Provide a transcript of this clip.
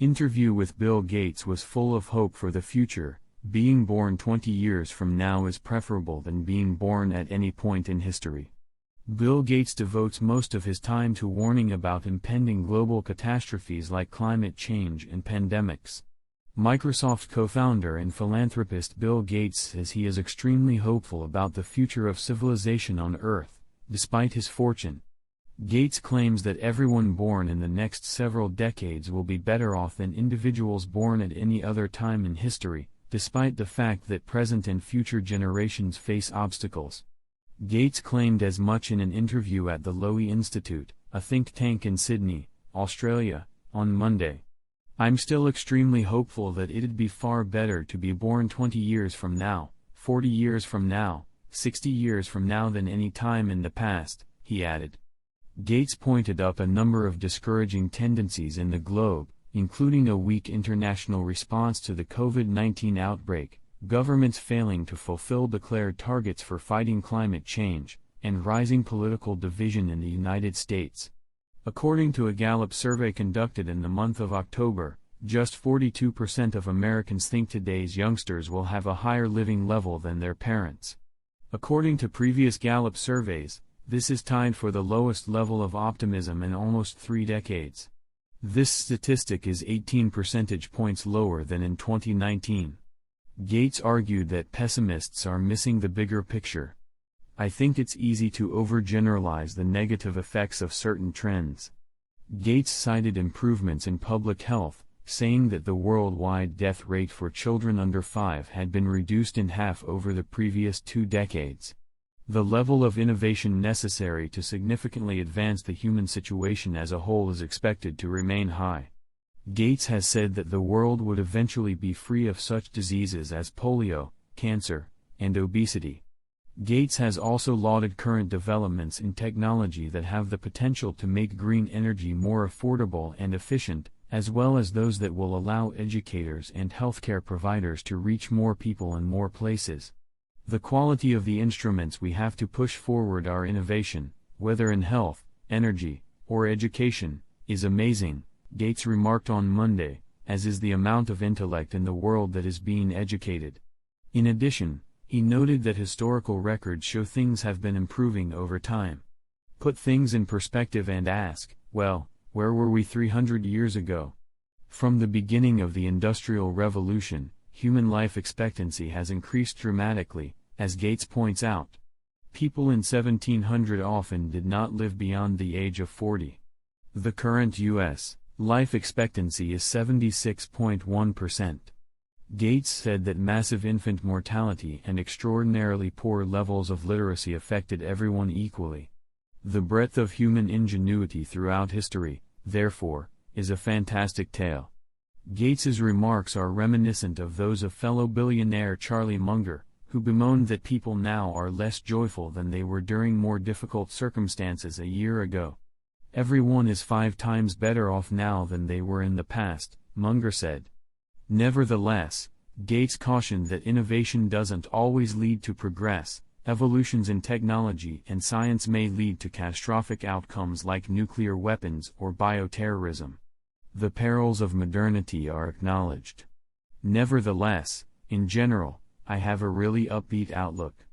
Interview with Bill Gates was full of hope for the future. Being born 20 years from now is preferable than being born at any point in history. Bill Gates devotes most of his time to warning about impending global catastrophes like climate change and pandemics. Microsoft co-founder and philanthropist Bill Gates says he is extremely hopeful about the future of civilization on Earth, despite his fortune. Gates claims that everyone born in the next several decades will be better off than individuals born at any other time in history, despite the fact that present and future generations face obstacles. Gates claimed as much in an interview at the Lowy Institute, a think tank in Sydney, Australia, on Monday. "I'm still extremely hopeful that it'd be far better to be born 20 years from now, 40 years from now, 60 years from now than any time in the past," he added. Gates pointed up a number of discouraging tendencies in the globe, including a weak international response to the COVID-19 outbreak, governments failing to fulfill declared targets for fighting climate change, and rising political division in the United States. According to a Gallup survey conducted in the month of October, just 42% of Americans think today's youngsters will have a higher living level than their parents. According to previous Gallup surveys, this is tied for the lowest level of optimism in almost 3 decades. This statistic is 18 percentage points lower than in 2019. Gates argued that pessimists are missing the bigger picture. "I think it's easy to overgeneralize the negative effects of certain trends." Gates cited improvements in public health, saying that the worldwide death rate for children under 5 had been reduced in half over the previous 2 decades. The level of innovation necessary to significantly advance the human situation as a whole is expected to remain high. Gates has said that the world would eventually be free of such diseases as polio, cancer, and obesity. Gates has also lauded current developments in technology that have the potential to make green energy more affordable and efficient, as well as those that will allow educators and healthcare providers to reach more people in more places. "The quality of the instruments we have to push forward our innovation, whether in health, energy, or education, is amazing," Gates remarked on Monday, as is the amount of intellect in the world that is being educated. In addition, he noted that historical records show things have been improving over time. Put things in perspective and ask, well, where were we 300 years ago? From the beginning of the Industrial Revolution, human life expectancy has increased dramatically, as Gates points out. People in 1700 often did not live beyond the age of 40. The current U.S. life expectancy is 76.1%. Gates said that massive infant mortality and extraordinarily poor levels of literacy affected everyone equally. The breadth of human ingenuity throughout history, therefore, is a fantastic tale. Gates's remarks are reminiscent of those of fellow billionaire Charlie Munger, who bemoaned that people now are less joyful than they were during more difficult circumstances a year ago. "Everyone is 5 times better off now than they were in the past," Munger said. Nevertheless, Gates cautioned that innovation doesn't always lead to progress. Evolutions in technology and science may lead to catastrophic outcomes like nuclear weapons or bioterrorism. The perils of modernity are acknowledged. Nevertheless, in general, I have a really upbeat outlook.